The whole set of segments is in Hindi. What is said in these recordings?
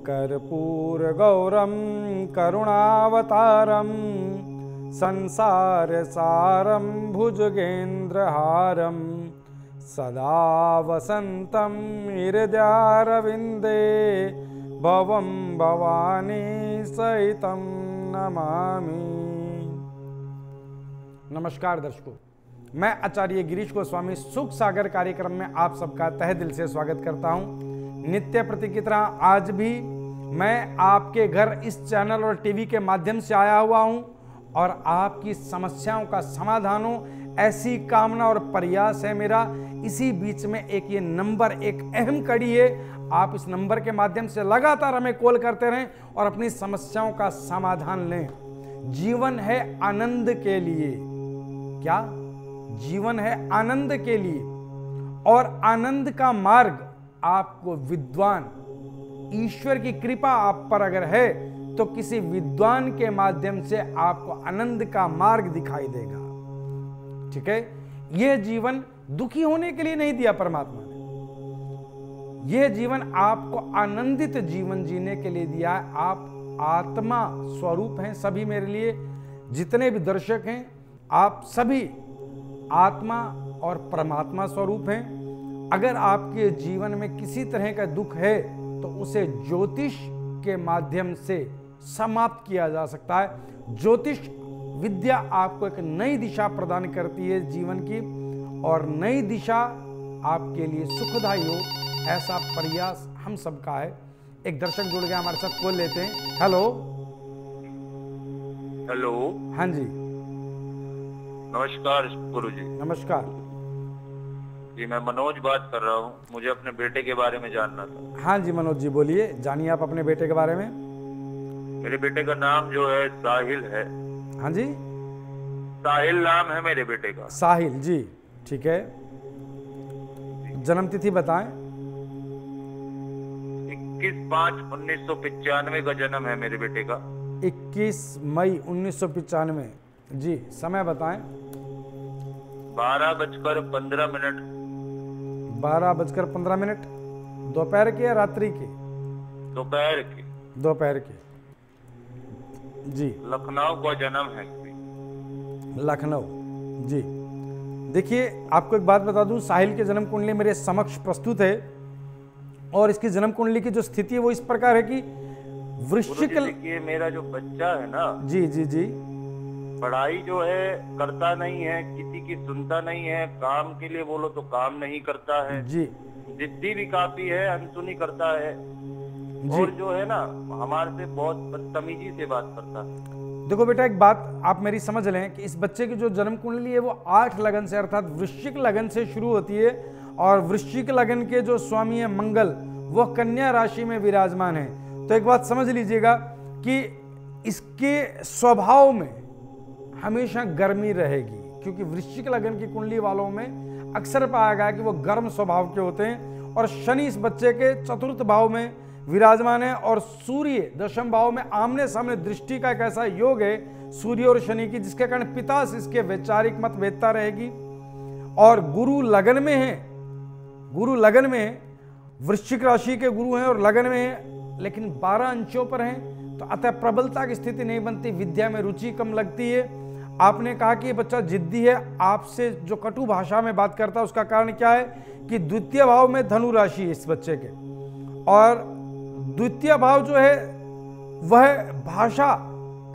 कर्पूरगौरं करुणावतारं संसारसारं भुजगेन्द्रहारं सदा वसन्तं हृदयारविन्दे भवं भवानी सहितं नमामि। नमस्कार दर्शकों, मैं आचार्य गिरीश गोस्वामी सुख सागर कार्यक्रम में आप सबका तहे दिल से स्वागत करता हूं। नित्य प्रति की तरह आज भी मैं आपके घर इस चैनल और टीवी के माध्यम से आया हुआ हूं और आपकी समस्याओं का समाधान हो, ऐसी कामना और प्रयास है मेरा। इसी बीच में एक ये नंबर एक अहम कड़ी है, आप इस नंबर के माध्यम से लगातार हमें कॉल करते रहें और अपनी समस्याओं का समाधान लें। जीवन है आनंद के लिए, क्या जीवन है आनंद के लिए, और आनंद का मार्ग आपको विद्वान, ईश्वर की कृपा आप पर अगर है तो किसी विद्वान के माध्यम से आपको आनंद का मार्ग दिखाई देगा। ठीक है, यह जीवन दुखी होने के लिए नहीं दिया परमात्मा ने, यह जीवन आपको आनंदित जीवन जीने के लिए दिया है। आप आत्मा स्वरूप हैं, सभी मेरे लिए जितने भी दर्शक हैं आप सभी आत्मा और परमात्मा स्वरूप हैं। अगर आपके जीवन में किसी तरह का दुख है तो उसे ज्योतिष के माध्यम से समाप्त किया जा सकता है। ज्योतिष विद्या आपको एक नई दिशा प्रदान करती है जीवन की, और नई दिशा आपके लिए सुखदायी हो, ऐसा प्रयास हम सबका है। एक दर्शक जुड़ गया हमारे साथ, कॉल लेते हैं। Hello hello. हाँ जी, नमस्कार गुरुजी। नमस्कार जी, मैं मनोज बात कर रहा हूँ, मुझे अपने बेटे के बारे में जानना था। हाँ जी मनोज जी, बोलिए, जानिए आप अपने बेटे के बारे में। मेरे बेटे का नाम जो है साहिल है। हाँ जी, साहिल नाम है मेरे बेटे का। साहिल जी, ठीक है। जन्म तिथि बताएं। 21/5/1995 का जन्म है मेरे बेटे का। 21 मई 1995 जी। समय बताएं। 12:15 12:15। दोपहर के या रात्रि के? दोपहर के। दोपहर के जी। लखनऊ का जन्म है। लखनऊ जी। देखिए, आपको एक बात बता दूं, साहिल के जन्म कुंडली मेरे समक्ष प्रस्तुत है और इसकी जन्म कुंडली की जो स्थिति है वो इस प्रकार है कि वृश्चिक। देखिए, मेरा जो बच्चा है ना जी जी जी, पढ़ाई जो है करता नहीं है, किसी की सुनता नहीं है, काम के लिए बोलो तो काम नहीं करता है जी। जिद्दी भी काफी है, अनसुनी करता है, और जो है ना हमारे से बहुत बदतमीजी से बात करता है। देखो बेटा, एक बात आप मेरी समझ लें कि इस बच्चे की जो जन्म कुंडली है वो 8 लगन से, अर्थात वृश्चिक लगन से शुरू होती है, और वृश्चिक लगन के जो स्वामी है मंगल, वह कन्या राशि में विराजमान है। तो एक बात समझ लीजिएगा कि इसके स्वभाव में हमेशा गर्मी रहेगी, क्योंकि वृश्चिक लगन की कुंडली वालों में अक्सर पाया गया कि वो गर्म स्वभाव के होते हैं। और शनि इस बच्चे के 4th भाव में विराजमान है, और सूर्य 10th भाव में आमने सामने दृष्टि का एक ऐसा योग है सूर्य और शनि की, जिसके कारण पिता से इसके वैचारिक मतभेदता रहेगी। और गुरु लगन में है, गुरु लगन में है, वृश्चिक राशि के गुरु हैं और लगन में है, लेकिन 12 अंशों पर हैं, तो अतः प्रबलता की स्थिति नहीं बनती, विद्या में रुचि कम लगती है। आपने कहा कि ये बच्चा जिद्दी है, आपसे जो कटु भाषा में बात करता है, उसका कारण क्या है कि 2य भाव में धनु राशि है इस बच्चे के, और 2य भाव जो है वह भाषा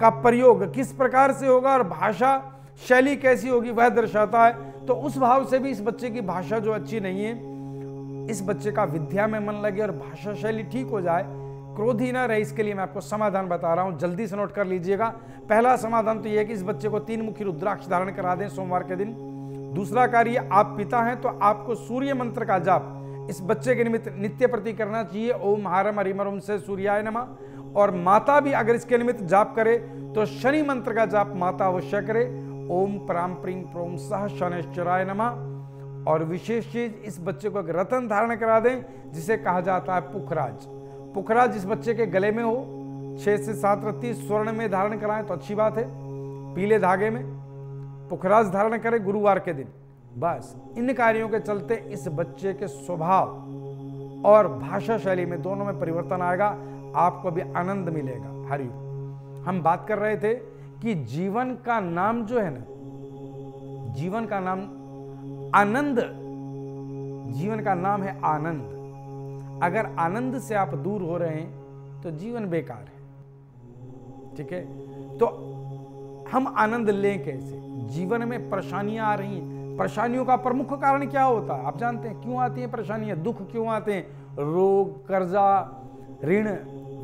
का प्रयोग किस प्रकार से होगा और भाषा शैली कैसी होगी वह दर्शाता है। तो उस भाव से भी इस बच्चे की भाषा जो अच्छी नहीं है, इस बच्चे का विद्या में मन लगे और भाषा शैली ठीक हो जाए, क्रोधी ना रहे, इसके लिए मैं आपको समाधान बता रहा हूं, जल्दी से नोट कर लीजिएगा। पहला समाधान तो यह है कि इस बच्चे को 3 मुखी रुद्राक्ष धारण करा दें सोमवार के दिन। दूसरा कार्य, आप पिता हैं तो आपको सूर्य मंत्र का जाप इस बच्चे के निमित्त नित्य प्रति करना चाहिए। ओम हरम हरिमरम से सूर्याय नमः। और माता भी अगर इसके निमित्त जाप करे तो शनि मंत्र का जाप माता अवश्य करे। ओम प्राम प्रीम प्रोम सह शनैश्चराय नमः। और विशेष चीज, इस बच्चे को एक रत्न धारण करा दें जिसे कहा जाता है पुखराज। पुखराज जिस बच्चे के गले में हो, 6 से 7 रत्ती स्वर्ण में धारण कराएं तो अच्छी बात है, पीले धागे में पुखराज धारण करें गुरुवार के दिन। बस इन कार्यों के चलते इस बच्चे के स्वभाव और भाषा शैली में दोनों में परिवर्तन आएगा। आपको भी आनंद मिलेगा। हरिओम। हम बात कर रहे थे कि जीवन का नाम जो है ना, जीवन का नाम आनंद, जीवन का नाम है आनंद। अगर आनंद से आप दूर हो रहे हैं तो जीवन बेकार है। ठीक है, तो हम आनंद लें कैसे? जीवन में परेशानियां आ रही हैं, परेशानियों का प्रमुख कारण क्या होता है? आप जानते हैं क्यों आती हैं परेशानियां, दुख क्यों आते हैं? रोग, कर्जा, ऋण,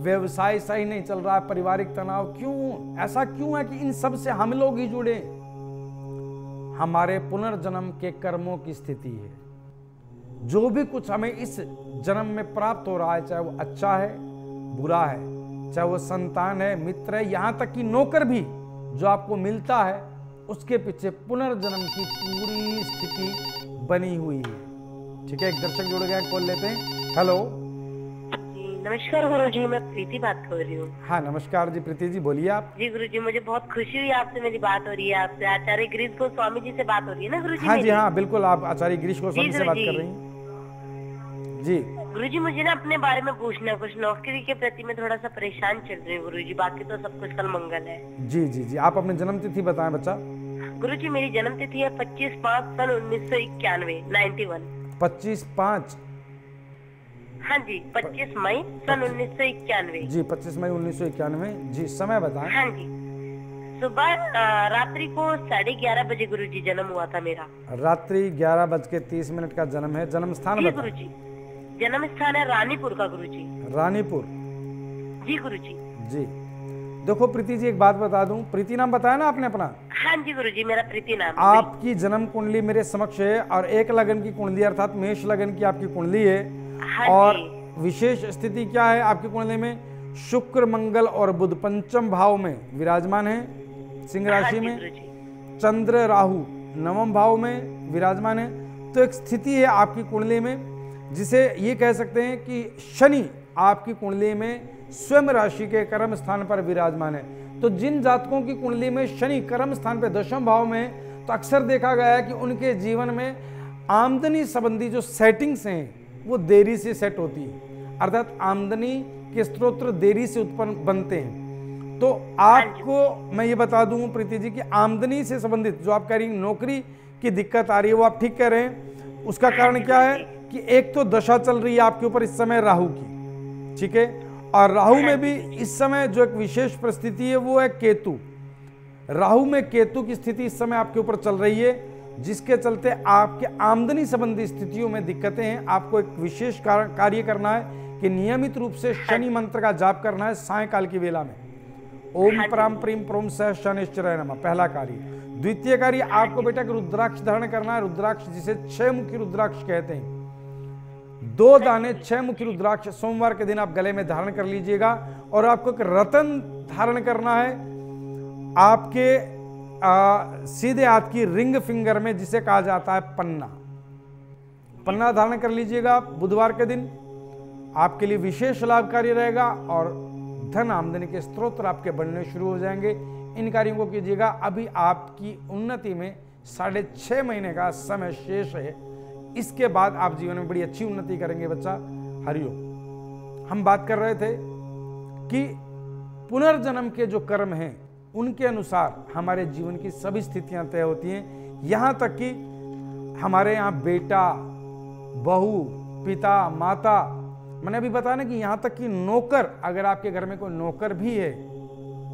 व्यवसाय सही नहीं चल रहा है, पारिवारिक तनाव, क्यों? ऐसा क्यों है कि इन सब से हम लोग ही जुड़े? हमारे पुनर्जन्म के कर्मों की स्थिति है। जो भी कुछ हमें इस जन्म में प्राप्त हो रहा है, चाहे वो अच्छा है, बुरा है, चाहे वो संतान है, मित्र है, यहां तक कि नौकर भी जो आपको मिलता है, उसके पीछे पुनर्जन्म की पूरी स्थिति बनी हुई है। ठीक है, एक दर्शक जुड़ गए, कॉल लेते हैं। हेलो, नमस्कार गुरुजी, मैं प्रीति बात कर रही हूँ। हाँ नमस्कार जी, प्रीति जी बोलिए आप। जी गुरुजी, मुझे बहुत खुशी हुई आपसे मेरी बात हो रही है। आपसे आचार्य गिरीश गोस्वामी जी से बात हो रही है ना गुरुजी? हाँ जी हाँ बिल्कुल, आप आचार्य गिरीश गोस्वामी से बात कर रही हैं जी। गुरुजी, मुझे ना अपने बारे में पूछना, कुछ नौकरी के प्रति में थोड़ा सा परेशान चल रही हूँ गुरुजी, बाकी तो सब कुछ कल मंगल है। जी जी जी, आप अपनी जन्म तिथि बताएं बच्चा। गुरुजी, मेरी जन्म तिथि है 25/5/1991, 91। 25/5? हाँ जी, 25 मई सन 1991 जी, 25 मई 1991 जी। समय बताएं। हाँ जी, सुबह रात्रि को 11:30 बजे गुरुजी जन्म हुआ था मेरा। रात्रि 11:30 का जन्म है। जन्म स्थान बताएं। गुरुजी, जन्म स्थान है रानीपुर का गुरुजी। रानीपुर? जी गुरुजी। जी, देखो प्रीति जी एक बात बता दूं, प्रीति नाम बताया ना आपने अपना? हाँ जी गुरुजी, मेरा प्रीति नाम है। आपकी जन्म कुंडली मेरे समक्ष है और एक लगन की कुंडली अर्थात मेष लगन की आपकी कुंडली है। हाँ और जी। विशेष स्थिति क्या है आपकी कुंडली में? शुक्र, मंगल और बुध पंचम भाव में विराजमान है, सिंह राशि में। चंद्र, राहु नवम भाव में विराजमान है। तो एक स्थिति है आपकी कुंडली में जिसे ये कह सकते हैं कि शनि आपकी कुंडली में स्वयं राशि के कर्म स्थान पर विराजमान है। तो जिन जातकों की कुंडली में शनि कर्म स्थान पर दशम भाव में, तो अक्सर देखा गया है कि उनके जीवन में आमदनी संबंधी जो सेटिंग्स हैं वो देरी से सेट होती है, अर्थात आमदनी के स्रोत देरी से उत्पन्न बनते हैं। तो आपको मैं ये बता दूं प्रीति जी कि आमदनी से संबंधित जो आप कह रही नौकरी की दिक्कत आ रही है वो आप ठीक कह रहे हैं। उसका कारण क्या है कि एक तो दशा चल रही है आपके ऊपर इस समय राहु की, ठीक है, और राहु में भी इस समय जो एक विशेष परिस्थिति है वो है केतु। राहु में केतु की स्थिति इस समय आपके ऊपर चल रही है, जिसके चलते आपके आमदनी संबंधी स्थितियों में दिक्कतें हैं। आपको एक विशेष कार्य करना है कि नियमित रूप से शनि मंत्र का जाप करना है सायकाल की वेला में। ओम प्राम प्रीम प्रोम सह शनिश्चराय नमः, पहला कार्य। द्वितीय कार्य आपको बेटा रुद्राक्ष धारण करना है। रुद्राक्ष जिसे 6 मुखी रुद्राक्ष कहते हैं, 2 दाने 6 मुखी रुद्राक्ष सोमवार के दिन आप गले में धारण कर लीजिएगा। और आपको एक रतन धारण करना है आपके सीधे हाथ की रिंग फिंगर में, जिसे कहा जाता है पन्ना। पन्ना धारण कर लीजिएगा बुधवार के दिन, आपके लिए विशेष लाभकारी रहेगा और धन आमदनी के स्रोत आपके बनने शुरू हो जाएंगे। इन कार्यों को कीजिएगा। अभी आपकी उन्नति में 6.5 महीने का समय शेष है। इसके बाद आप जीवन में बड़ी अच्छी उन्नति करेंगे बच्चा। हरिओम। हम बात कर रहे थे कि पुनर्जन्म के जो कर्म हैं उनके अनुसार हमारे जीवन की सभी स्थितियां तय होती हैं। यहां तक कि हमारे यहाँ बेटा, बहू, पिता, माता, मैंने अभी बताया ना कि यहां तक कि नौकर, अगर आपके घर में कोई नौकर भी है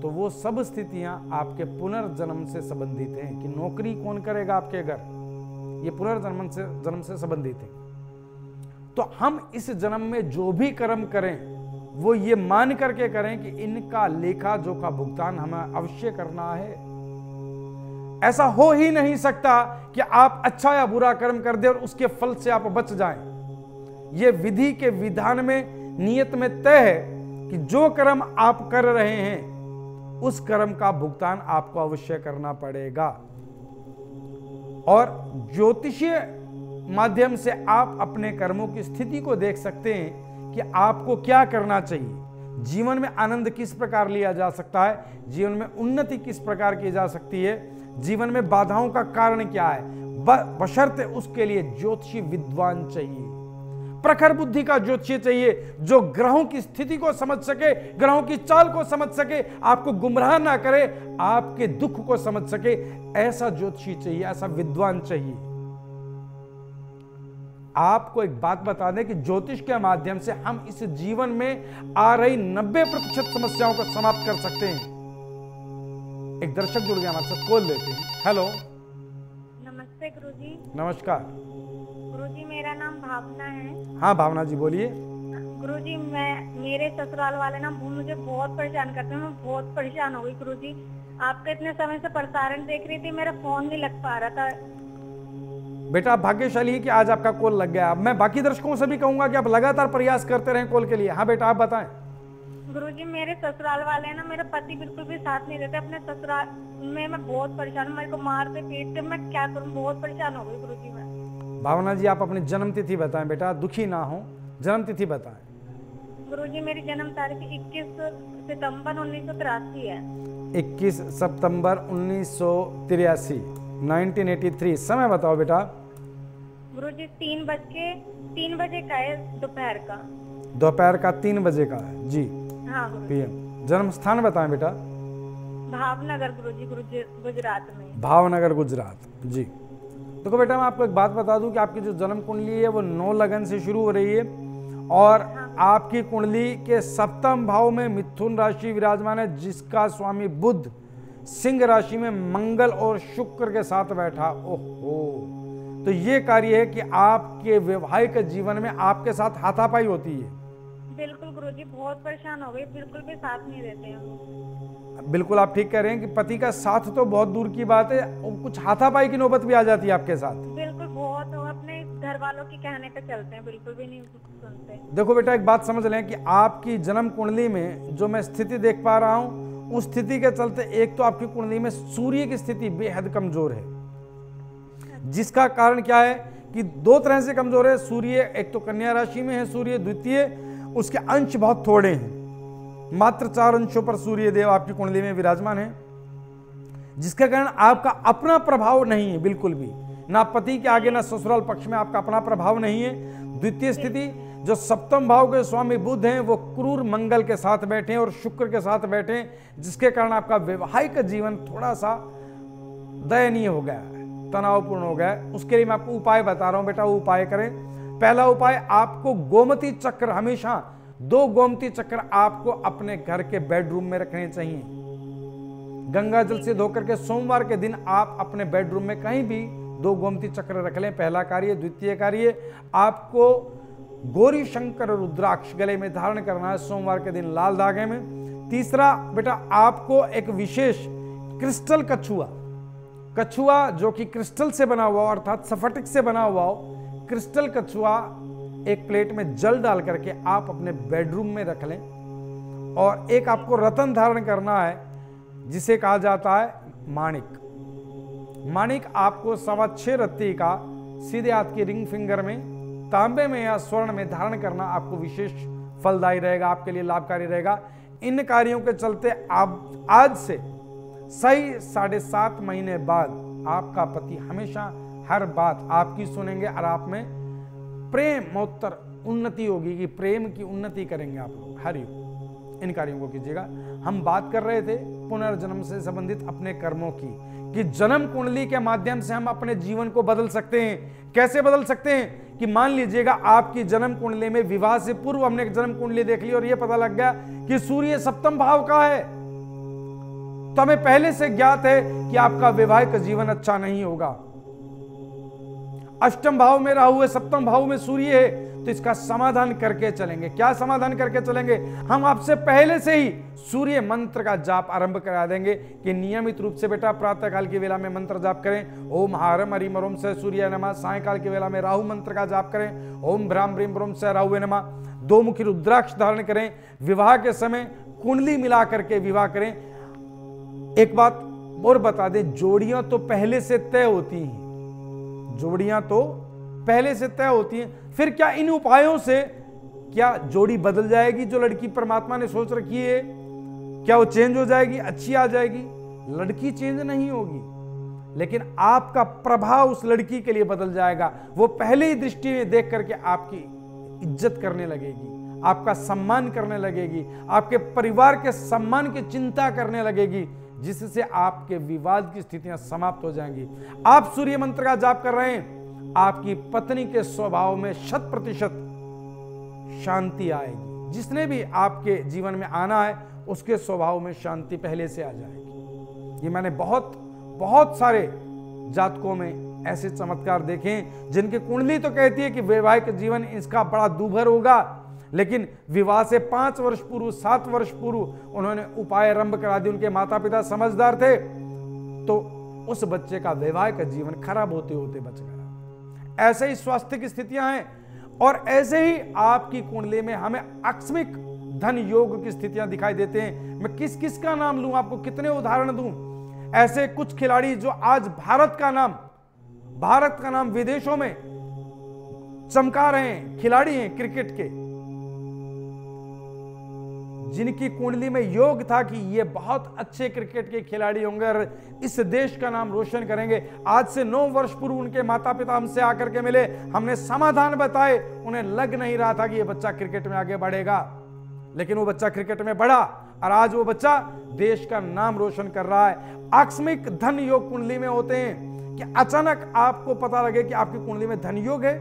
तो वो सब स्थितियां आपके पुनर्जन्म से संबंधित हैं कि नौकरी कौन करेगा आपके घर, ये जन्म से संबंधित है। तो हम इस जन्म में जो भी कर्म करें वो ये मान करके करें कि इनका लेखा जोखा भुगतान हमें अवश्य करना है। ऐसा हो ही नहीं सकता कि आप अच्छा या बुरा कर्म कर दे और उसके फल से आप बच जाएं। यह विधि के विधान में, नियत में तय है कि जो कर्म आप कर रहे हैं उस कर्म का भुगतान आपको अवश्य करना पड़ेगा। और ज्योतिषीय माध्यम से आप अपने कर्मों की स्थिति को देख सकते हैं कि आपको क्या करना चाहिए। जीवन में आनंद किस प्रकार लिया जा सकता है, जीवन में उन्नति किस प्रकार की जा सकती है, जीवन में बाधाओं का कारण क्या है, बशर्ते उसके लिए ज्योतिषी विद्वान चाहिए। प्रखर बुद्धि का ज्योतिषी चाहिए, जो ग्रहों की स्थिति को समझ सके, ग्रहों की चाल को समझ सके, आपको गुमराह ना करे, आपके दुख को समझ सके। ऐसा ज्योतिषी चाहिए, ऐसा विद्वान चाहिए। आपको एक बात बता दें कि ज्योतिष के माध्यम से हम इस जीवन में आ रही 90% समस्याओं को समाप्त कर सकते हैं। एक दर्शक जुड़ गया हमारे साथ, कॉल लेते हैं। हेलो, नमस्ते गुरुजी। नमस्कार गुरुजी, मेरा नाम भावना है। हाँ भावना जी, बोलिए। गुरुजी, मेरे ससुराल वाले ना मुझे बहुत परेशान करते हैं। मैं बहुत परेशान हो गई गुरुजी। आपका इतने समय से प्रसारण देख रही थी, मेरा फोन नहीं लग पा रहा था। बेटा आप भाग्यशाली है कि आज आपका कॉल लग गया। मैं बाकी दर्शकों से भी कहूंगा कि आप लगातार प्रयास करते रहें कॉल के लिए। हाँ बेटा, आप बताएं। गुरुजी, मेरे ससुराल वाले हैं ना, मेरा पति बिल्कुल भी साथ नहीं देते। अपने ससुराल में मैं बहुत परेशान हूँ, मेरे को मारते पीटते, मैं क्या करूँ, बहुत परेशान हो गई गुरुजी मैं। भावना जी, आप अपनी जन्म तिथि बताएं बेटा, दुखी ना हो, जन्म तिथि बताएं। गुरुजी, मेरी जन्म तारीख 21 सितंबर 1983 है। 21 सितंबर 1983, 1983। समय बताओ बेटा। गुरुजी, 3 बजे का है, दोपहर का। दोपहर का 3 बजे का है जी, हाँ गुरुजी। पीएम। जन्म स्थान बताएं बेटा। भावनगर गुरुजी, गुजरात में। भावनगर गुजरात जी। देखो बेटा, मैं आपको एक बात बता दूं कि आपकी जो जन्म कुंडली है वो 9 लगन से शुरू हो रही है और आपकी कुंडली के 7वें भाव में मिथुन राशि विराजमान है, जिसका स्वामी बुध सिंह राशि में मंगल और शुक्र के साथ बैठा। ओहो, तो ये कार्य है कि आपके वैवाहिक जीवन में आपके साथ हाथापाई होती है। बिल्कुल गुरुजी, बहुत परेशान हो गई, बिल्कुल भी साथ नहीं देते हम। बिल्कुल आप ठीक कह रहे हैं कि पति का साथ तो बहुत दूर की बात है, कुछ हाथापाई की नौबत भी आ जाती है आपके साथ। बिल्कुल, बहुत अपने घर वालों की कहने पे चलते हैं, बिल्कुल भी नहीं सुनते। देखो बेटा, एक बात समझ लें कि आपकी जन्म कुंडली में जो मैं स्थिति देख पा रहा हूं, उस स्थिति के चलते एक तो आपकी कुंडली में सूर्य की स्थिति बेहद कमजोर है, जिसका कारण क्या है कि 2 तरह से कमजोर है। सूर्य एक तो कन्या राशि में है सूर्य, द्वितीय उसके अंश बहुत थोड़े हैं, मात्र 4 अंशों पर सूर्य देव आपकी कुंडली में विराजमान है, जिसके कारण आपका अपना प्रभाव नहीं है बिल्कुल भी, ना पति के आगे ना ससुराल पक्ष में आपका अपना प्रभाव नहीं है। द्वितीय स्थिति जो 7वें भाव के स्वामी बुध हैं वो क्रूर मंगल के साथ बैठे हैं और शुक्र के साथ बैठे हैं, जिसके कारण आपका वैवाहिक जीवन थोड़ा सा दयनीय हो गया है, तनावपूर्ण हो गया है। उसके लिए मैं आपको उपाय बता रहा हूं बेटा, वो उपाय करें। पहला उपाय, आपको गोमती चक्र, हमेशा 2 गोमती चक्र आपको अपने घर के बेडरूम में रखने चाहिए। गंगा जल से धोकर के सोमवार के दिन आप अपने बेडरूम में कहीं भी 2 गोमती चक्र रख लें, पहला कार्य। द्वितीय कार्य, आपको गौरी शंकर रुद्राक्ष गले में धारण करना है सोमवार के दिन लाल धागे में। तीसरा बेटा, आपको एक विशेष क्रिस्टल कछुआ जो कि क्रिस्टल से बना हुआ अर्थात स्फटिक से बना हुआ हो, क्रिस्टल कछुआ एक प्लेट में जल डाल करके आप अपने बेडरूम में रख लें। और एक आपको रतन धारण करना है जिसे कहा जाता है माणिक आपको 6.25 रत्ती का सीधे हाथ की रिंग फिंगर में तांबे में या स्वर्ण में धारण करना आपको विशेष फलदायी रहेगा, आपके लिए लाभकारी रहेगा। इन कार्यों के चलते आप आज से सही 7.5 महीने बाद आपका पति हमेशा हर बात आपकी सुनेंगे और आप में प्रेमोत्तर उन्नति होगी, कि प्रेम की उन्नति करेंगे आप लोग। हरिओम। इन कार्यों को कीजिएगा। हम बात कर रहे थे पुनर्जन्म से संबंधित अपने कर्मों की, कि जन्म कुंडली के माध्यम से हम अपने जीवन को बदल सकते हैं। कैसे बदल सकते हैं? कि मान लीजिएगा आपकी जन्म कुंडली में विवाह से पूर्व हमने एक जन्म कुंडली देख ली और यह पता लग गया कि सूर्य 7वें भाव का है, तो हमें पहले से ज्ञात है कि आपका वैवाहिक जीवन अच्छा नहीं होगा। 8वें भाव में राहु है, 7वें भाव में सूर्य है, तो इसका समाधान करके चलेंगे। क्या समाधान करके चलेंगे? हम आपसे पहले से ही सूर्य मंत्र का जाप आरंभ करा देंगे कि नियमित रूप से बेटा प्रातः काल की वेला में मंत्र जाप करें। ओम हारम हरिम ओम से सूर्य नमः। सायकाल की वेला में राहु मंत्र का जाप करें। ओम भ्राम ब्रीम ब्रोम से राहु नमः। 2 मुखी रुद्राक्ष धारण करें। विवाह के समय कुंडली मिला करके विवाह करें। एक बात और बता दें, जोड़ियां तो पहले से तय होती हैं, जोड़ियां तो पहले से तय होती हैं। फिर क्या इन उपायों से क्या जोड़ी बदल जाएगी? जो लड़की परमात्मा ने सोच रखी है, क्या वो चेंज हो जाएगी, अच्छी आ जाएगी? लड़की चेंज नहीं होगी, लेकिन आपका प्रभाव उस लड़की के लिए बदल जाएगा। वो पहले ही दृष्टि में देख करके आपकी इज्जत करने लगेगी, आपका सम्मान करने लगेगी, आपके परिवार के सम्मान की चिंता करने लगेगी, जिससे आपके विवाद की स्थितियां समाप्त हो जाएंगी। आप सूर्य मंत्र का जाप कर रहे हैं, आपकी पत्नी के स्वभाव में 100% शांति आएगी। जिसने भी आपके जीवन में आना है उसके स्वभाव में शांति पहले से आ जाएगी। ये मैंने बहुत सारे जातकों में ऐसे चमत्कार देखे हैं जिनकी कुंडली तो कहती है कि वैवाहिक जीवन इसका बड़ा दूभर होगा, लेकिन विवाह से 5 वर्ष पूर्व 7 वर्ष पूर्व उन्होंने उपाय आरंभ करा दिए। उनके माता पिता समझदार थे तो उस बच्चे का वैवाहिक जीवन खराब होते होते बच गया। ऐसे ही स्वास्थ्य की स्थितियां हैं और ऐसे ही आपकी कुंडली में हमें आकस्मिक धन योग की स्थितियां दिखाई देते हैं। मैं किस किस का नाम लूं, आपको कितने उदाहरण दूं। ऐसे कुछ खिलाड़ी जो आज भारत का नाम विदेशों में चमका रहे हैं, खिलाड़ी हैं क्रिकेट के, जिनकी कुंडली में योग था कि ये बहुत अच्छे क्रिकेट के खिलाड़ी होंगे और इस देश का नाम रोशन करेंगे। आज से 9 वर्ष पूर्व उनके माता पिता हमसे आकर के मिले, हमने समाधान बताए, उन्हें लग नहीं रहा था कि ये बच्चा क्रिकेट में आगे बढ़ेगा, लेकिन वो बच्चा क्रिकेट में बढ़ा और आज वो बच्चा देश का नाम रोशन कर रहा है। आकस्मिक धन योग कुंडली में होते हैं कि अचानक आपको पता लगे कि आपकी कुंडली में धन योग है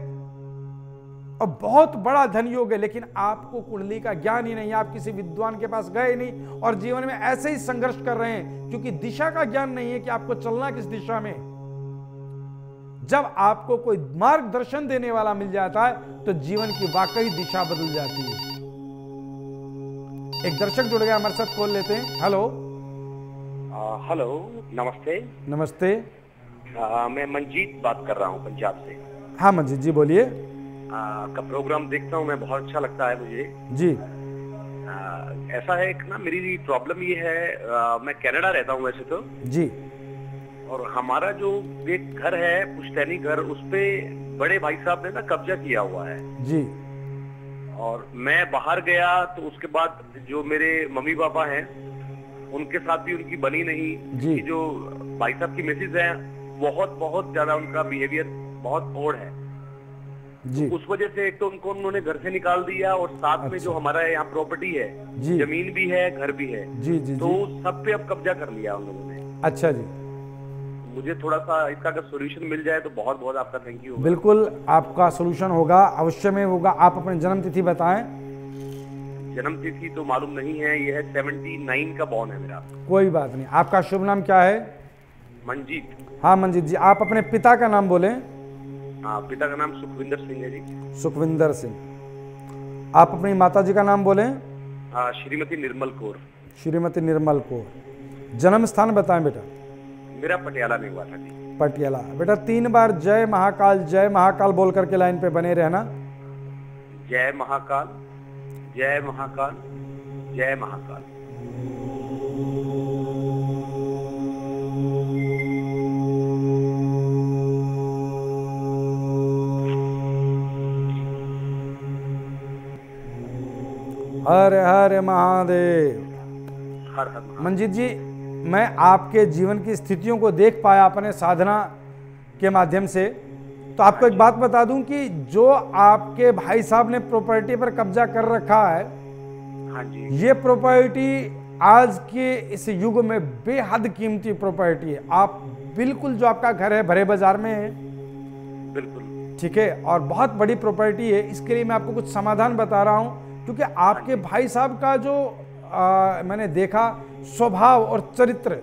और बहुत बड़ा धन योग है, लेकिन आपको कुंडली का ज्ञान ही नहीं, आप किसी विद्वान के पास गए नहीं और जीवन में ऐसे ही संघर्ष कर रहे हैं क्योंकि दिशा का ज्ञान नहीं है कि आपको चलना किस दिशा में। जब आपको कोई मार्गदर्शन देने वाला मिल जाता है तो जीवन की वाकई दिशा बदल जाती है। एक दर्शक जुड़ गया हमारे साथ, कॉल लेते हैं। हेलो। हेलो, नमस्ते। नमस्ते। मैं मंजीत बात कर रहा हूँ पंजाब से। हाँ मंजीत जी बोलिए। का प्रोग्राम देखता हूँ मैं, बहुत अच्छा लगता है मुझे जी। ऐसा है कि ना, मेरी प्रॉब्लम ये है, मैं कनाडा रहता हूँ वैसे तो जी, और हमारा जो एक घर है पुश्तैनी घर, उस पे बड़े भाई साहब ने ना कब्जा किया हुआ है जी। और मैं बाहर गया तो उसके बाद जो मेरे मम्मी पापा हैं उनके साथ भी उनकी बनी नहीं जी। कि जो भाई साहब की मिसेज है बहुत ज्यादा उनका बिहेवियर बहुत ओड है जी। उस वजह से एक तो उन्होंने घर से निकाल दिया और साथ में जो हमारा यहाँ प्रॉपर्टी है, जी। जमीन भी है, घर भी है, जी जी तो जी। सब पे अब कब्जा कर लिया उन लोगों ने। अच्छा जी। मुझे थोड़ा सा इसका अगर सोल्यूशन मिल जाए तो बहुत बहुत आपका थैंक यू। बिल्कुल आपका सोल्यूशन होगा, अवश्य में होगा। आप अपनी जन्म तिथि बताएं। जन्म तिथि तो मालूम नहीं है, ये है 79 का बॉर्न है मेरा। कोई बात नहीं। आपका शुभ नाम क्या है? मंजीत। हाँ मंजीत जी। आप अपने पिता का नाम बोलें। हाँ, पिता का नाम सुखविंदर सिंह है जी। सुखविंदर सिंह। आप अपनी माता जी का नाम बोलें। श्रीमती निर्मल कौर। श्रीमती निर्मल कौर। जन्म स्थान बताएं बेटा। मेरा पटियाला में हुआ था जी। पटियाला। बेटा 3 बार जय महाकाल बोल करके लाइन पे बने रहना। जय महाकाल, जय महाकाल, जय महाकाल। हर हर महादेव। हर हर महादेव। मंजीत जी, मैं आपके जीवन की स्थितियों को देख पाया अपने साधना के माध्यम से। तो आपको एक बात बता दूं कि जो आपके भाई साहब ने प्रॉपर्टी पर कब्जा कर रखा है, हाँ जी, ये प्रॉपर्टी आज के इस युग में बेहद कीमती प्रॉपर्टी है। आप बिल्कुल, जो आपका घर है भरे बाजार में है, बिल्कुल ठीक है, और बहुत बड़ी प्रॉपर्टी है। इसके लिए मैं आपको कुछ समाधान बता रहा हूं क्योंकि आपके भाई साहब का जो मैंने देखा स्वभाव और चरित्र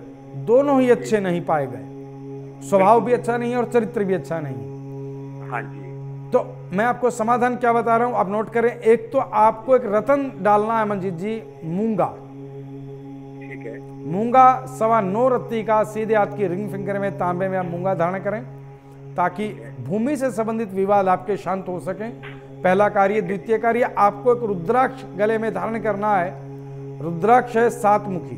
दोनों ही अच्छे नहीं पाए गए। स्वभाव भी अच्छा नहीं है और चरित्र भी अच्छा नहीं है। हाँ जी। तो मैं आपको समाधान क्या बता रहा हूं, आप नोट करें। एक तो आपको एक रतन डालना है मंजीत जी, मूंगा। ठीक है। मूंगा 9.25 रत्ती का सीधे हाथ की रिंग फिंगर में तांबे में आप मूंगा धारण करें ताकि भूमि से संबंधित विवाद आपके शांत हो सकें। पहला कार्य। द्वितीय कार्य, आपको एक रुद्राक्ष गले में धारण करना है। रुद्राक्ष है 7 मुखी।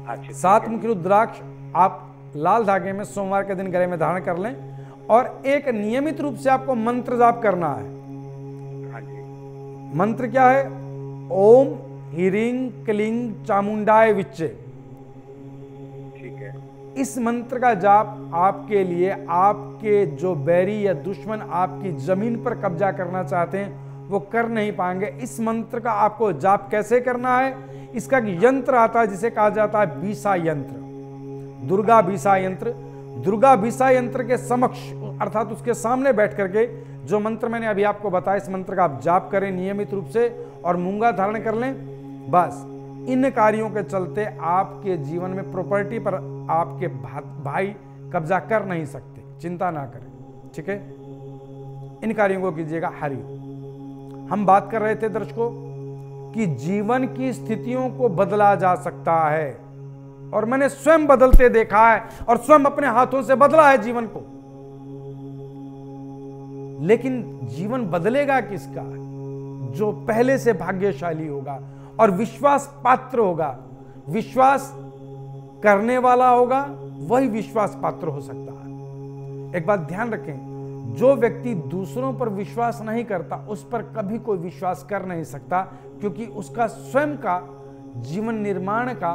अच्छा, 7 मुखी रुद्राक्ष आप लाल धागे में सोमवार के दिन गले में धारण कर लें और एक नियमित रूप से आपको मंत्र जाप करना है। हाँ जी। मंत्र क्या है? ओम ह्रीं क्लीं चामुंडाय विच्चे। ठीक है। इस मंत्र का जाप आपके लिए, आपके जो बैरी या दुश्मन आपकी जमीन पर कब्जा करना चाहते हैं वो कर नहीं पाएंगे। इस मंत्र का आपको जाप कैसे करना है, इसका एक यंत्र आता है जिसे कहा जाता है बीसा यंत्र, दुर्गा बीसा यंत्र। दुर्गा बीसा यंत्र के समक्ष अर्थात उसके सामने बैठ करके जो मंत्र मैंने अभी आपको बताया, इस मंत्र का आप जाप करें नियमित रूप से और मूंगा धारण कर लें। बस इन कार्यों के चलते आपके जीवन में प्रॉपर्टी पर आपके भाई कब्जा कर नहीं सकते, चिंता ना करें, ठीक है। इन कार्यों को कीजिएगा। हरि। हम बात कर रहे थे दर्शकों कि जीवन की स्थितियों को बदला जा सकता है और मैंने स्वयं बदलते देखा है और स्वयं अपने हाथों से बदला है जीवन को। लेकिन जीवन बदलेगा किसका? जो पहले से भाग्यशाली होगा और विश्वास पात्र होगा, विश्वास करने वाला होगा, वही विश्वास पात्र हो सकता है। एक बात ध्यान रखें, जो व्यक्ति दूसरों पर विश्वास नहीं करता उस पर कभी कोई विश्वास कर नहीं सकता, क्योंकि उसका स्वयं का जीवन निर्माण का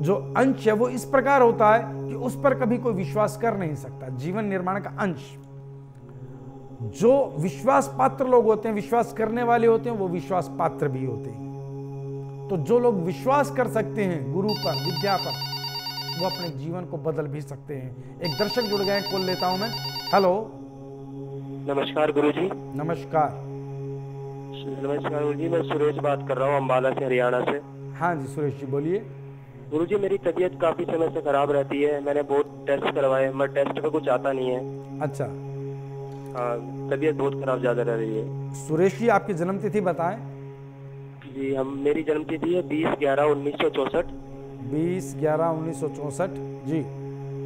जो अंश है वो इस प्रकार होता है कि उस पर कभी कोई विश्वास कर नहीं सकता। जीवन निर्माण का अंश, जो विश्वास पात्र लोग होते हैं, विश्वास करने वाले होते हैं, वो विश्वास पात्र भी होते हैं। तो जो लोग विश्वास कर सकते हैं गुरु पर, विद्या पर, वो अपने जीवन को बदल भी सकते हैं। एक दर्शक जुड़ गए, कॉल लेता हूं मैं। हेलो, नमस्कार गुरुजी। नमस्कार। नमस्कार गुरुजी, मैं सुरेश बात कर रहा हूँ अम्बाला से, हरियाणा से। हाँ जी सुरेश जी बोलिए। गुरुजी मेरी तबीयत काफी समय से खराब रहती है, मैंने बहुत टेस्ट करवाए मगर टेस्ट पे कुछ आता नहीं है। अच्छा, हाँ, तबीयत बहुत खराब ज्यादा रह रही है। सुरेश जी आपकी जन्म तिथि बताएं। जी मेरी जन्म तिथि है 20/11/1964। 20/11/1964 जी।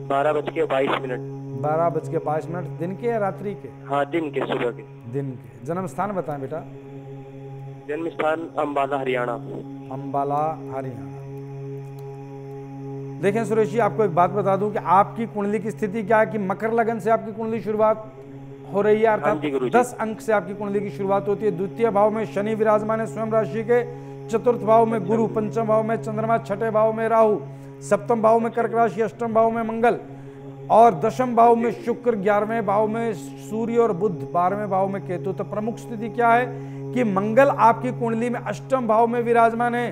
12:22। 12:22 दिन के या रात्रि के? हाँ दिन के, सुबह के। दिन के। जन्म स्थान बताएं बेटा। जन्म स्थान अम्बाला हरियाणा। अम्बाला हरियाणा। देखें सुरेश जी, आपको एक बात बता दूं कि आपकी कुंडली की स्थिति क्या है कि मकर लगन से आपकी कुंडली शुरुआत हो रही है, अर्थात 10 अंक से आपकी कुंडली की शुरुआत होती है। द्वितीय भाव में शनि विराजमान है स्वयं राशि के, चतुर्थ भाव में गुरु, पंचम भाव में चंद्रमा, छठे भाव में राहु, सप्तम भाव में कर्क राशि, अष्टम भाव में मंगल और दशम भाव में शुक्र, 11वें भाव में सूर्य और बुध, 12वें भाव में केतु। तो प्रमुख स्थिति क्या है कि मंगल आपकी कुंडली में अष्टम भाव में विराजमान है,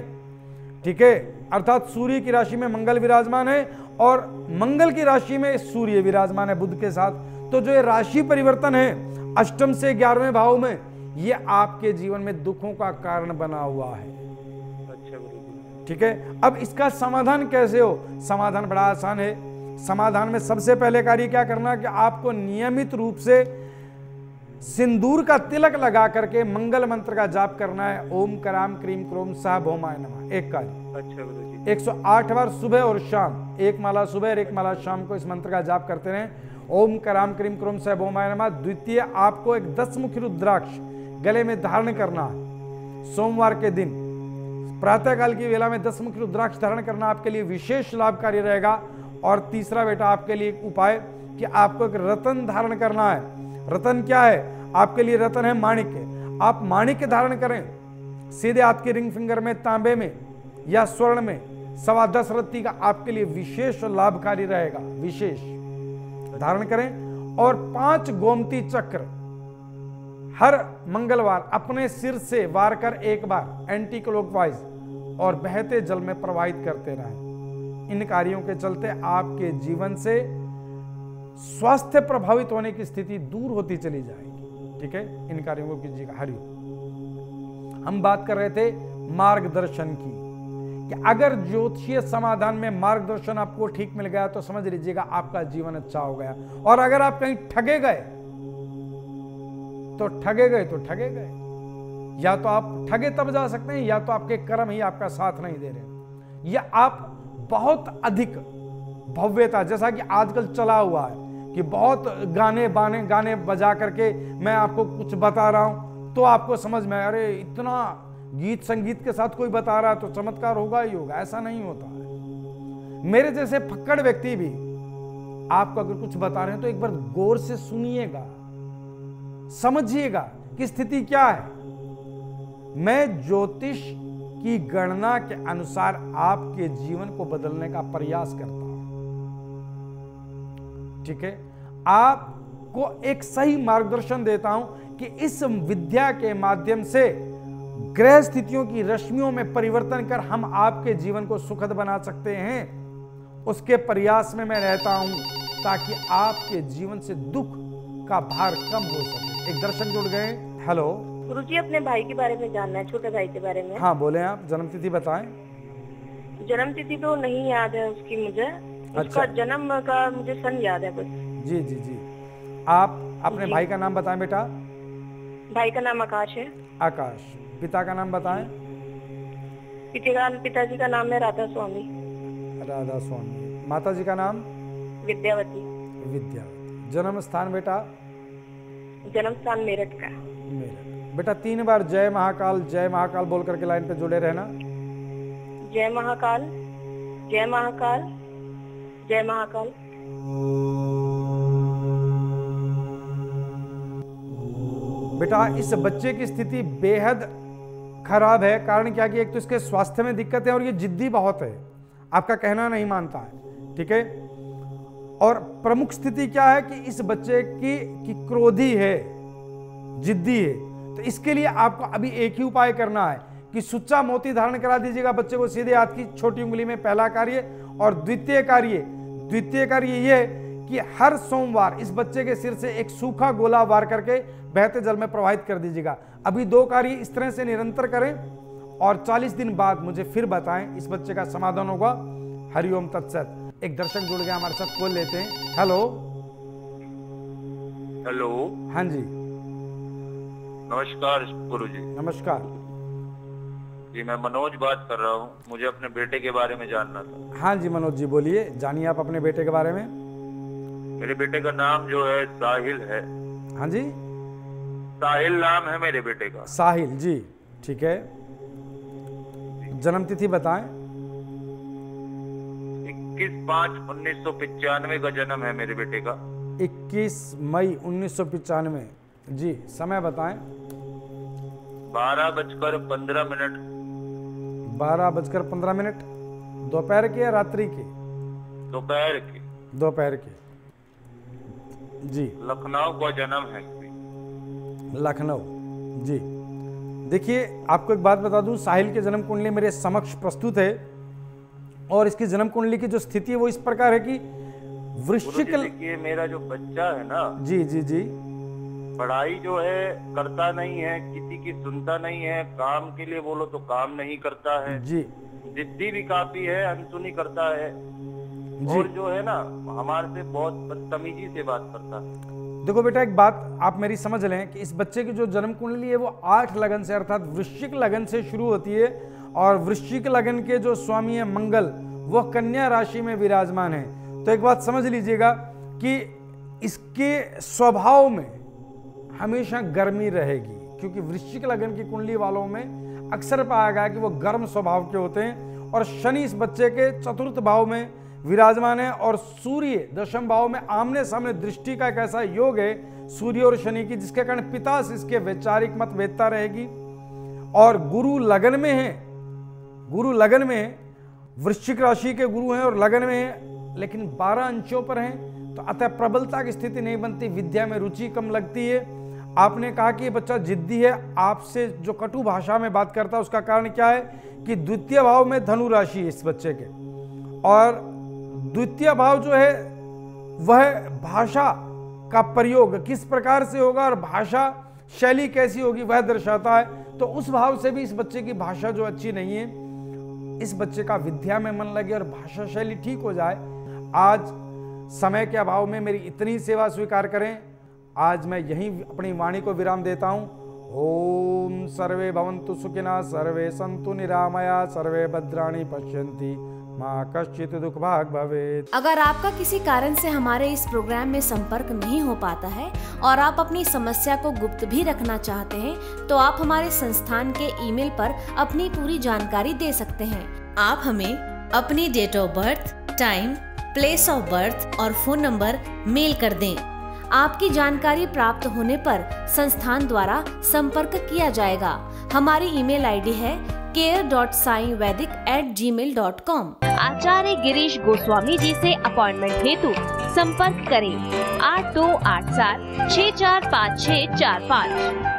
ठीक है, अर्थात सूर्य की राशि में मंगल विराजमान है और मंगल की राशि में सूर्य विराजमान है बुध के साथ। तो जो ये राशि परिवर्तन है अष्टम से 11वें भाव में, ये आपके जीवन में दुखों का कारण बना हुआ है। अच्छा गुरुजी, ठीक है। अब इसका समाधान कैसे हो? समाधान बड़ा आसान है। समाधान में सबसे पहले कार्य क्या करना है कि आपको नियमित रूप से सिंदूर का तिलक लगा करके मंगल मंत्र का जाप करना है। ओम कराम क्रीम क्रोम सह भौमाय नमः। एक कार्य। अच्छा गुरुजी। 108 बार सुबह और शाम, एक माला सुबह और एक माला शाम को इस मंत्र का जाप करते रहें। ओम कराम क्रीम क्रोम सह भौमाय नमः। द्वितीय, आपको एक 10 मुखी रुद्राक्ष गले में धारण करना है। सोमवार के दिन प्रातःकाल की वेला में 10 मुखी रुद्राक्ष धारण करना आपके लिए विशेष लाभकारी रहेगा। और तीसरा बेटा आपके लिए एक उपाय कि आपको एक रतन धारण करना है। रतन क्या है? आपके लिए रतन है माणिक्य। आप माणिक्य धारण करें सीधे हाथ के रिंग फिंगर में, तांबे में या स्वर्ण में, 10.25 रत्ती का आपके लिए विशेष लाभकारी रहेगा। विशेष धारण करें और 5 गोमती चक्र हर मंगलवार अपने सिर से वार कर एक बार एंटी क्लॉकवाइज और बहते जल में प्रवाहित करते रहें। इन कार्यों के चलते आपके जीवन से स्वास्थ्य प्रभावित होने की स्थिति दूर होती चली जाएगी। ठीक है, इन कार्यों को कीजिएगा। हरिओम। हम बात कर रहे थे मार्गदर्शन की कि अगर ज्योतिषीय समाधान में मार्गदर्शन आपको ठीक मिल गया तो समझ लीजिएगा आपका जीवन अच्छा हो गया। और अगर आप कहीं ठगे गए तो ठगे गए। या तो आप ठगे तब जा सकते हैं या तो आपके कर्म ही आपका साथ नहीं दे रहे, या आप बहुत अधिक भव्यता, जैसा कि आजकल चला हुआ है कि बहुत गाने बजा करके मैं आपको कुछ बता रहा हूं तो आपको समझ में, अरे इतना गीत संगीत के साथ कोई बता रहा है तो चमत्कार होगा ही होगा। ऐसा नहीं होता है। मेरे जैसे फक्कड़ व्यक्ति भी आपको अगर कुछ बता रहे हैं तो एक बार गौर से सुनिएगा, समझिएगा कि स्थिति क्या है। मैं ज्योतिष की गणना के अनुसार आपके जीवन को बदलने का प्रयास करता हूं। ठीक है, आपको एक सही मार्गदर्शन देता हूं कि इस विद्या के माध्यम से ग्रह स्थितियों की रश्मियों में परिवर्तन कर हम आपके जीवन को सुखद बना सकते हैं। उसके प्रयास में मैं रहता हूं ताकि आपके जीवन से दुख का भार कम हो सके। एक दर्शक जुड़ गए। हेलो गुरुजी, अपने भाई के बारे में जानना है, छोटे भाई के बारे में। हाँ बोले आप, जन्म तिथि बताएं। जन्म तिथि तो नहीं याद है उसकी मुझे, उसका जन्म का मुझे सन याद है बस। जी जी जी, आप अपने भाई का नाम बताएं बेटा। भाई का नाम आकाश है। आकाश। पिता का नाम बताएं। पिताजी का नाम है राधा स्वामी। राधा स्वामी। माता जी का नाम विद्यावती। विद्यावती। जन्म स्थान बेटा। जन्म स्थान मेरठ का। मेरठ। बेटा 3 बार जय महाकाल बोल करके लाइन पे जुड़े रहना। जय महाकाल, जय महाकाल, जय महाकाल। बेटा इस बच्चे की स्थिति बेहद खराब है। कारण क्या कि एक तो इसके स्वास्थ्य में दिक्कत है और ये जिद्दी बहुत है, आपका कहना नहीं मानता है, ठीक है। और प्रमुख स्थिति क्या है कि इस बच्चे की क्रोधी है, जिद्दी है। तो इसके लिए आपको अभी एक ही उपाय करना है कि सुच्चा मोती धारण करा दीजिएगा बच्चे को सीधे हाथ की छोटी उंगली में, पहला कार्य। और द्वितीय कार्य ये कि हर सोमवार इस बच्चे के सिर से एक सूखा गोला वार करके बहते जल में प्रवाहित कर दीजिएगा। अभी 2 कार्य इस तरह से निरंतर करें और 40 दिन बाद मुझे फिर बताएं, इस बच्चे का समाधान होगा। हरिओम तत्सत। एक दर्शक जुड़ गया हमारे साथ, कॉल लेते हैं। Hello hello. हाँ जी नमस्कार गुरुजी। नमस्कार जी, मैं मनोज बात कर रहा हूँ, मुझे अपने बेटे के बारे में जानना था। हाँ जी मनोज जी बोलिए, जानिए आप अपने बेटे के बारे में। मेरे बेटे का नाम जो है साहिल है। हाँ जी, साहिल नाम है मेरे बेटे का। साहिल जी, ठीक है। जन्म तिथि बताएं। 21/5/1995 का जन्म है मेरे बेटे का। 21 मई 1995 जी। समय बताएं। 12:15 12:15 दोपहर के या रात्रि के? दोपहर के। दोपहर के जी। लखनऊ का जन्म है। लखनऊ जी। देखिए आपको एक बात बता दूं, साहिल के जन्म कुंडली मेरे समक्ष प्रस्तुत है और इसकी जन्म कुंडली की जो स्थिति है वो इस प्रकार है कि वृश्चिक। देखिए मेरा जो बच्चा है ना जी जी जी, पढ़ाई जो है करता नहीं है, किसी की सुनता नहीं है, काम के लिए बोलो तो काम नहीं करता है जी। जिद्दी भी काफी है, अनसुनी करता है और जो है ना हमारे से बहुत बदतमीजी से बात करता है। देखो बेटा एक बात आप मेरी समझ लें कि इस बच्चे की जो जन्म कुंडली है वो 8 लगन से अर्थात वृश्चिक लगन से शुरू होती है और वृश्चिक लगन के जो स्वामी है मंगल वह कन्या राशि में विराजमान है। तो एक बात समझ लीजिएगा कि इसके स्वभाव में हमेशा गर्मी रहेगी, क्योंकि वृश्चिक लगन की कुंडली वालों में अक्सर पाया गया कि वो गर्म स्वभाव के होते हैं। और शनि इस बच्चे के 4th भाव में विराजमान है और सूर्य 10वें भाव में आमने सामने दृष्टि का एक ऐसा योग है सूर्य और शनि की, जिसके कारण पिता से इसके वैचारिक मतभेदता रहेगी। और गुरु लगन में है, गुरु लगन में है, वृश्चिक राशि के गुरु हैं और लगन में है, लेकिन 12 अंशों पर हैं, तो अतः प्रबलता की स्थिति नहीं बनती, विद्या में रुचि कम लगती है। आपने कहा कि ये बच्चा जिद्दी है, आपसे जो कटु भाषा में बात करता है उसका कारण क्या है कि 2य भाव में धनु राशि है इस बच्चे के, और 2य भाव जो है वह भाषा का प्रयोग किस प्रकार से होगा और भाषा शैली कैसी होगी वह दर्शाता है। तो उस भाव से भी इस बच्चे की भाषा जो अच्छी नहीं है, इस बच्चे का विद्या में मन लगे और भाषा शैली ठीक हो जाए। आज समय के अभाव में मेरी इतनी सेवा स्वीकार करें, आज मैं यहीं अपनी वाणी को विराम देता हूं। ओम सर्वे भवन्तु सुखिनः, सर्वे सन्तु निरामया, सर्वे भद्राणि पश्यन्ति, मां कश्चित् दुख भाग भवेत्। अगर आपका किसी कारण से हमारे इस प्रोग्राम में संपर्क नहीं हो पाता है और आप अपनी समस्या को गुप्त भी रखना चाहते हैं, तो आप हमारे संस्थान के ईमेल पर अपनी पूरी जानकारी दे सकते हैं। आप हमें अपनी date of birth, time, place of birth और फोन नंबर मेल कर दें। आपकी जानकारी प्राप्त होने पर संस्थान द्वारा संपर्क किया जाएगा। हमारी ईमेल आईडी है care.saivedic@gmail.com। आचार्य गिरीश गोस्वामी जी से अपॉइंटमेंट हेतु संपर्क करें 8287645645।